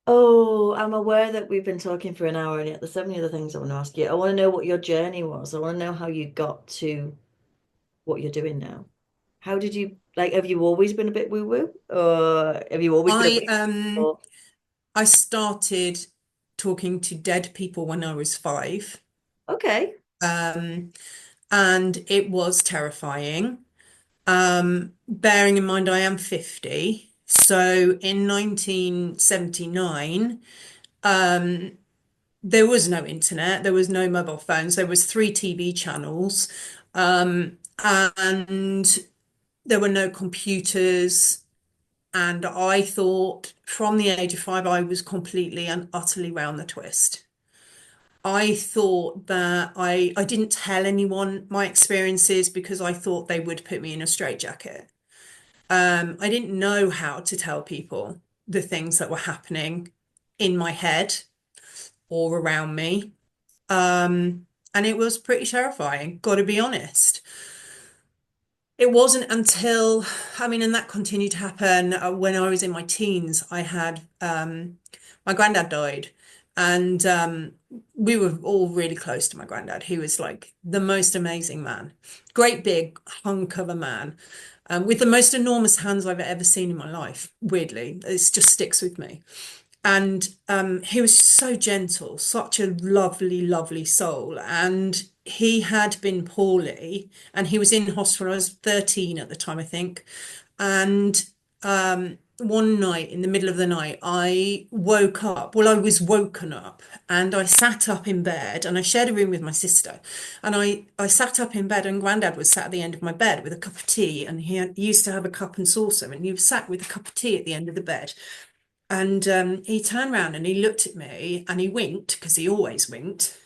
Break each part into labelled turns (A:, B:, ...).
A: Oh, I'm aware that we've been talking for an hour and yet there's so many other things I want to ask you. I want to know what your journey was. I want to know how you got to what you're doing now. How did you, like, have you always been a bit woo-woo? Or have you always been a
B: I
A: bit,
B: um
A: or,
B: I started talking to dead people when I was 5.
A: okay.
B: Um, and it was terrifying. Bearing in mind I am 50. So in 1979, there was no internet, there was no mobile phones, there was 3 TV channels, and there were no computers. And I thought from the age of 5, I was completely and utterly round the twist. I thought that I didn't tell anyone my experiences because I thought they would put me in a straitjacket. I didn't know how to tell people the things that were happening in my head or around me. And it was pretty terrifying, got to be honest. It wasn't until, I mean, and that continued to happen when I was in my teens. I had my granddad died, and we were all really close to my granddad. He was like the most amazing man, great big hunk of a man, with the most enormous hands I've ever seen in my life. Weirdly, it just sticks with me. And he was so gentle, such a lovely, lovely soul. And he had been poorly and he was in hospital. I was 13 at the time, I think. And one night, in the middle of the night, I woke up. Well, I was woken up and I sat up in bed and I shared a room with my sister. And I sat up in bed and Grandad was sat at the end of my bed with a cup of tea. And he used to have a cup and saucer and he was sat with a cup of tea at the end of the bed. And he turned around and he looked at me and he winked because he always winked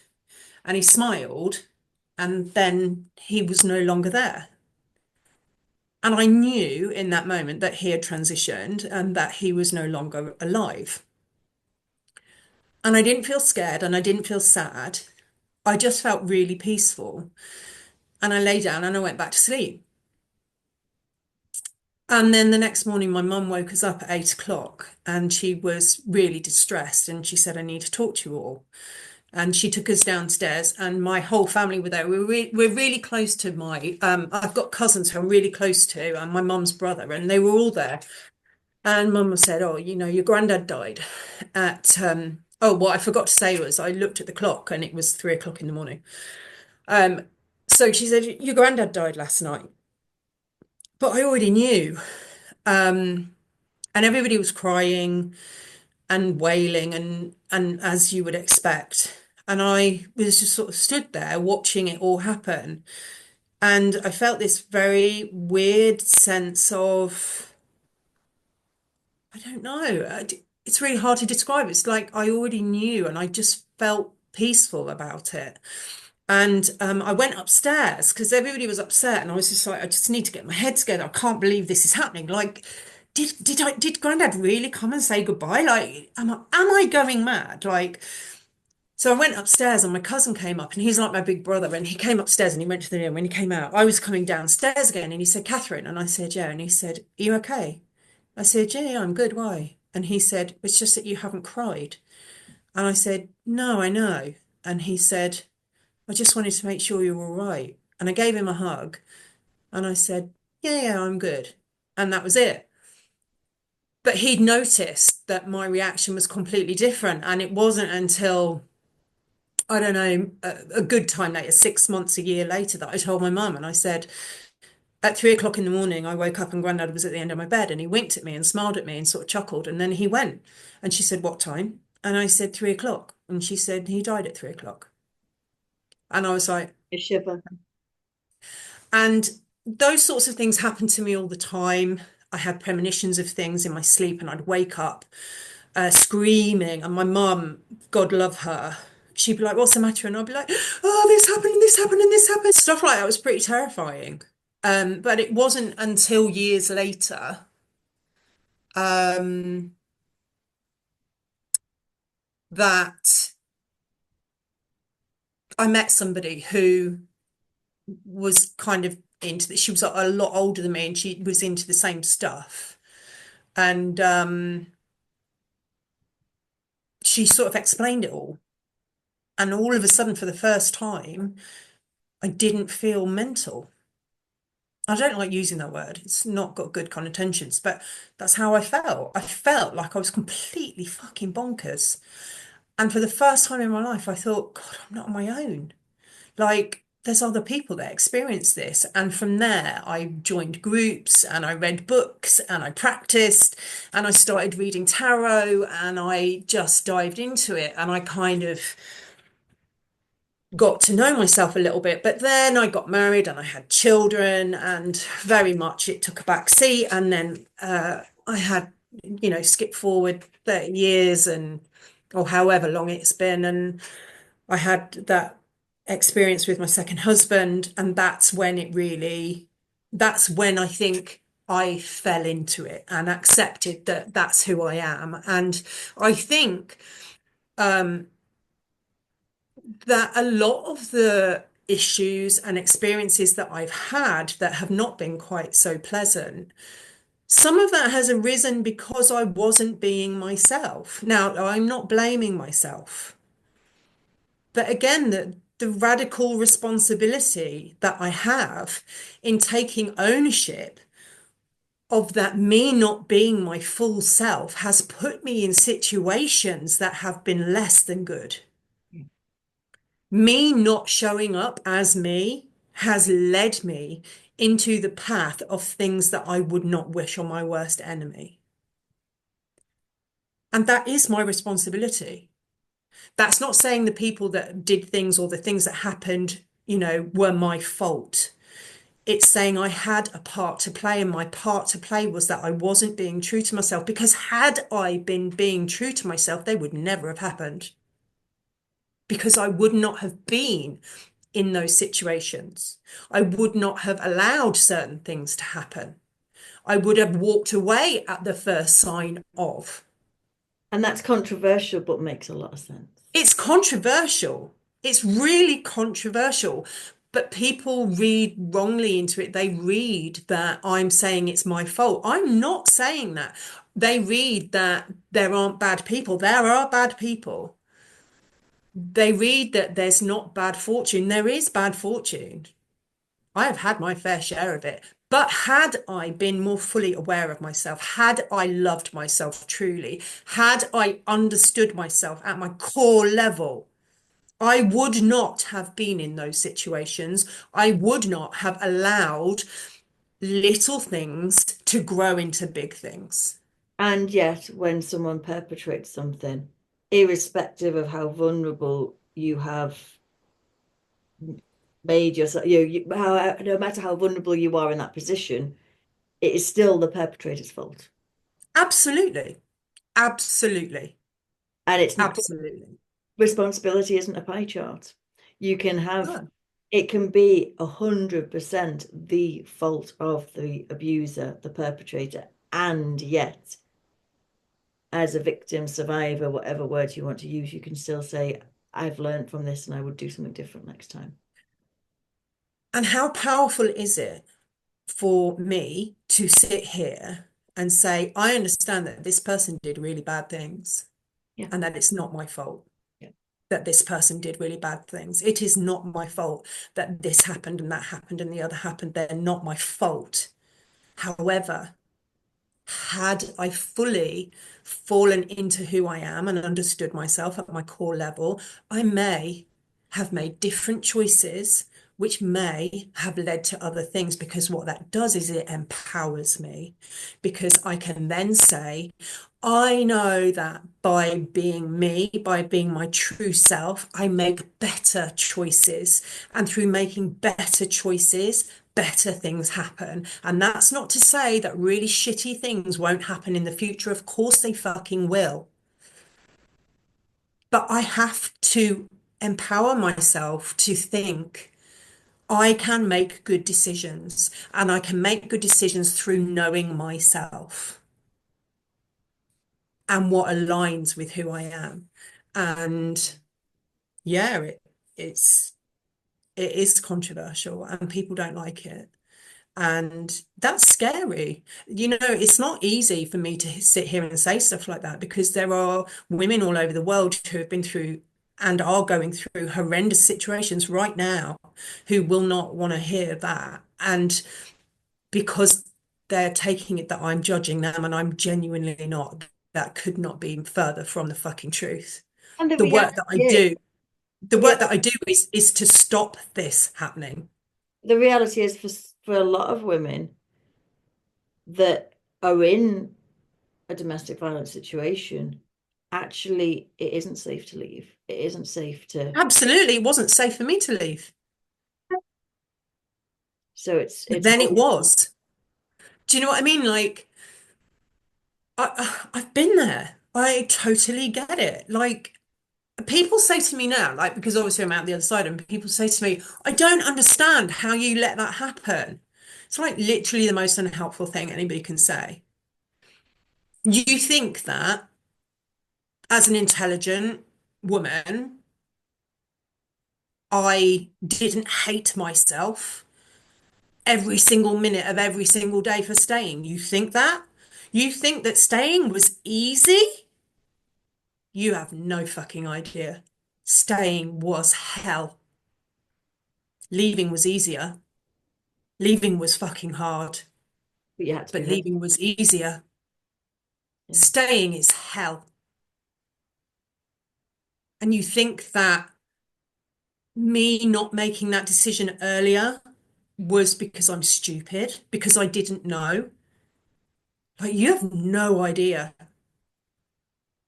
B: and he smiled and then he was no longer there. And I knew in that moment that he had transitioned and that he was no longer alive. And I didn't feel scared and I didn't feel sad. I just felt really peaceful. And I lay down and I went back to sleep. And then the next morning, my mum woke us up at 8 o'clock and she was really distressed. And she said, I need to talk to you all. And she took us downstairs and my whole family were there. We're really close to I've got cousins who I'm really close to and my mum's brother and they were all there. And mum said, oh, your granddad died oh, what I forgot to say was I looked at the clock and it was 3 o'clock in the morning. Um, so she said, your granddad died last night. But I already knew. Um, and everybody was crying and wailing and as you would expect. And I was just sort of stood there watching it all happen. And I felt this very weird sense of, I don't know, it's really hard to describe. It's like I already knew and I just felt peaceful about it. And I went upstairs because everybody was upset, and I was just like, I just need to get my head together. I can't believe this is happening. Like, did Grandad really come and say goodbye? Like, am I going mad? Like, so I went upstairs, and my cousin came up, and he's like my big brother, and he came upstairs and he went to the room. When he came out, I was coming downstairs again, and he said, Catherine, and I said, yeah, and he said, are you okay? I said, yeah, yeah, I'm good. Why? And he said, it's just that you haven't cried. And I said, no, I know. And he said, I just wanted to make sure you're all right. And I gave him a hug and I said, yeah, yeah, I'm good. And that was it. But he'd noticed that my reaction was completely different. And it wasn't until, I don't know, a good time later, 6 months, a year later, that I told my mum and I said, at 3 o'clock in the morning, I woke up and Grandad was at the end of my bed and he winked at me and smiled at me and sort of chuckled. And then he went. And she said, what time? And I said, 3 o'clock. And she said, he died at 3 o'clock. And I was like,
A: A shiver.
B: and those sorts of things happen to me all the time. I had premonitions of things in my sleep, and I'd wake up screaming. And my mum, God love her, she'd be like, "What's the matter?" And I'd be like, "Oh, this happened, and this happened, and this happened." Stuff like that was pretty terrifying. But it wasn't until years later um, that I met somebody who was kind of into this. She was a lot older than me, and she was into the same stuff. And she sort of explained it all. And all of a sudden, for the first time, I didn't feel mental. I don't like using that word. It's not got good connotations, but that's how I felt. I felt like I was completely fucking bonkers. And for the first time in my life, I thought, God, I'm not on my own. Like, there's other people that experience this. And from there, I joined groups and I read books and I practiced and I started reading tarot and I just dived into it. And I kind of got to know myself a little bit. But then I got married and I had children, and very much it took a back seat. And then I had, skip forward 30 years and or however long it's been. And I had that experience with my second husband. And that's when I think I fell into it and accepted that that's who I am. And I think um, that a lot of the issues and experiences that I've had that have not been quite so pleasant, some of that has arisen because I wasn't being myself. Now, I'm not blaming myself, but again, the radical responsibility that I have in taking ownership of that me not being my full self has put me in situations that have been less than good. Me not showing up as me has led me into the path of things that I would not wish on my worst enemy. And that is my responsibility. That's not saying the people that did things or the things that happened, were my fault. It's saying I had a part to play, and my part to play was that I wasn't being true to myself, because had I been being true to myself, they would never have happened, because I would not have been in those situations. I would not have allowed certain things to happen. I would have walked away at the first sign of.
A: And that's controversial, but makes a lot of sense.
B: It's controversial. It's really controversial. But people read wrongly into it. They read that I'm saying it's my fault. I'm not saying that. They read that there aren't bad people. There are bad people. They read that there's not bad fortune. There is bad fortune. I have had my fair share of it. But had I been more fully aware of myself, had I loved myself truly, had I understood myself at my core level, I would not have been in those situations. I would not have allowed little things to grow into big things.
A: And yet, when someone perpetrates something, irrespective of how vulnerable you have made yourself, no matter how vulnerable you are in that position, it is still the perpetrator's fault.
B: Absolutely. Absolutely.
A: And it's
B: Absolutely.
A: responsibility isn't a pie chart. You can have
B: No.
A: it can be 100% the fault of the abuser, the perpetrator, and yet, as a victim, survivor, whatever word you want to use, you can still say, I've learned from this and I would do something different next time.
B: And how powerful is it for me to sit here and say, I understand that this person did really bad things
A: Yeah.
B: and that it's not my fault
A: Yeah.
B: that this person did really bad things. It is not my fault that this happened and that happened and the other happened. They're not my fault. However, had I fully fallen into who I am and understood myself at my core level, I may have made different choices, which may have led to other things, because what that does is it empowers me, because I can then say, I know that by being me, by being my true self, I make better choices. And through making better choices, better things happen. And that's not to say that really shitty things won't happen in the future. Of course they fucking will. But I have to empower myself to think I can make good decisions, and I can make good decisions through knowing myself and what aligns with who I am. And yeah, it's it is controversial and people don't like it. And that's scary. It's not easy for me to sit here and say stuff like that because there are women all over the world who have been through and are going through horrendous situations right now who will not want to hear that. And because they're taking it that I'm judging them, and I'm genuinely not, that could not be further from the fucking truth.
A: And
B: The work that I do, the
A: the
B: work that
A: reality,
B: I do is to stop this happening.
A: the reality is for a lot of women that are in a domestic violence situation, actually, it isn't safe to leave. It isn't safe to.
B: Absolutely, it wasn't safe for me to leave.
A: So
B: But
A: it's
B: then it was. Do you know what I mean? Like, I've been there. I totally get it. Like, people say to me now, like, because obviously I'm out the other side, and people say to me, I don't understand how you let that happen. It's like literally the most unhelpful thing anybody can say. You think that as an intelligent woman, I didn't hate myself every single minute of every single day for staying. You think that? You think that staying was easy? You have no fucking idea. Staying was hell. Leaving was easier. Leaving was fucking hard,
A: but you had to be
B: but
A: ready.
B: leaving was easier.
A: Yeah.
B: Staying is hell. And you think that me not making that decision earlier was because I'm stupid, because I didn't know. Like, you have no idea.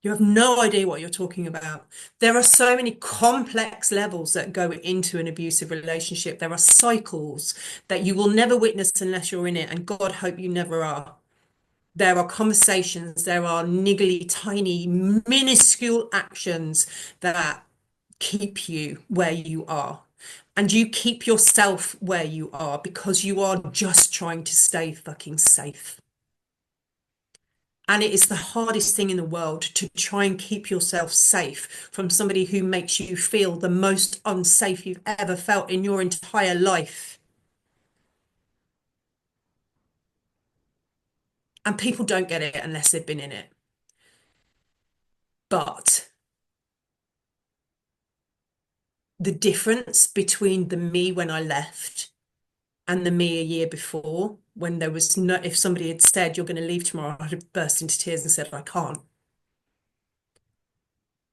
B: You have no idea what you're talking about. There are so many complex levels that go into an abusive relationship. There are cycles that you will never witness unless you're in it, and God hope you never are. There are conversations, there are niggly, tiny, minuscule actions that keep you where you are. And you keep yourself where you are because you are just trying to stay fucking safe. And it is the hardest thing in the world to try and keep yourself safe from somebody who makes you feel the most unsafe you've ever felt in your entire life. And people don't get it unless they've been in it. But the difference between the me when I left and the me a year before, when there was no, if somebody had said, you're going to leave tomorrow, I'd have burst into tears and said, I can't.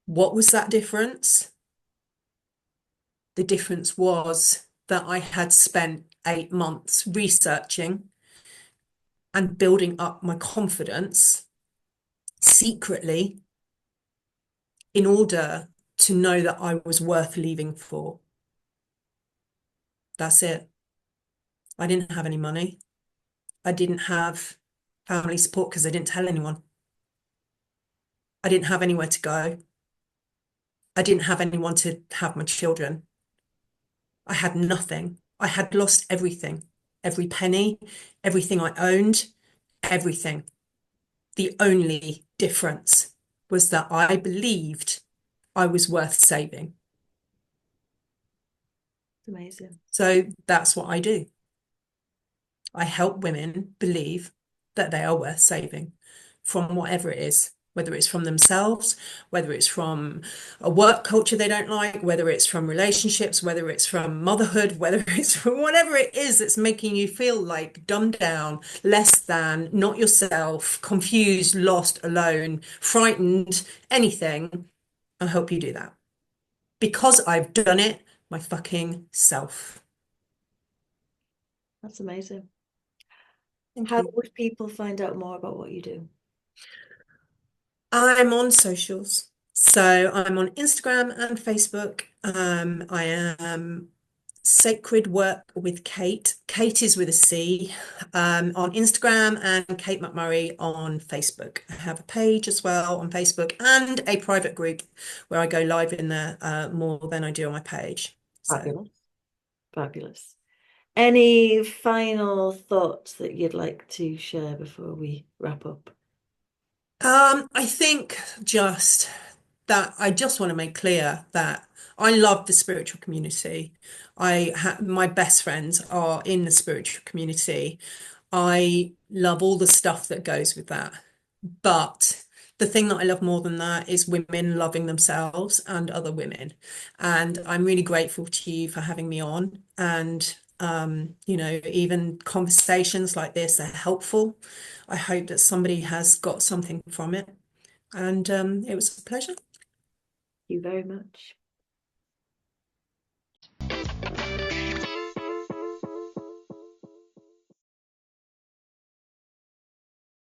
B: What was that difference? The difference was that I had spent 8 months researching and building up my confidence secretly in order to know that I was worth leaving for. That's it. I didn't have any money. I didn't have family support because I didn't tell anyone. I didn't have anywhere to go. I didn't have anyone to have my children. I had nothing. I had lost everything, every penny, everything I owned, everything. The only difference was that I believed I was worth saving.
A: It's amazing.
B: So that's what I do. I help women believe that they are worth saving from whatever it is, whether it's from themselves, whether it's from a work culture they don't like, whether it's from relationships, whether it's from motherhood, whether it's from whatever it is that's making you feel like dumbed down, less than, not yourself, confused, lost, alone, frightened, anything. I hope you do that because I've done it my fucking self.
A: That's amazing.
B: Thank
A: How
B: you.
A: would people find out more about what you do?
B: I'm on socials. So I'm on Instagram and Facebook. I am Sacred Work with Cate. Cate is with a C, on Instagram, and Cate McMurray on Facebook. I have a page as well on Facebook and a private group where I go live in there more than I do on my page. So
A: Fabulous. Fabulous. Any final thoughts that you'd like to share before we wrap up?
B: I think just that I just want to make clear that I love the spiritual community. My best friends are in the spiritual community. I love all the stuff that goes with that. But the thing that I love more than that is women loving themselves and other women. And I'm really grateful to you for having me on. And, even conversations like this are helpful. I hope that somebody has got something from it. And it was a pleasure.
A: You very much.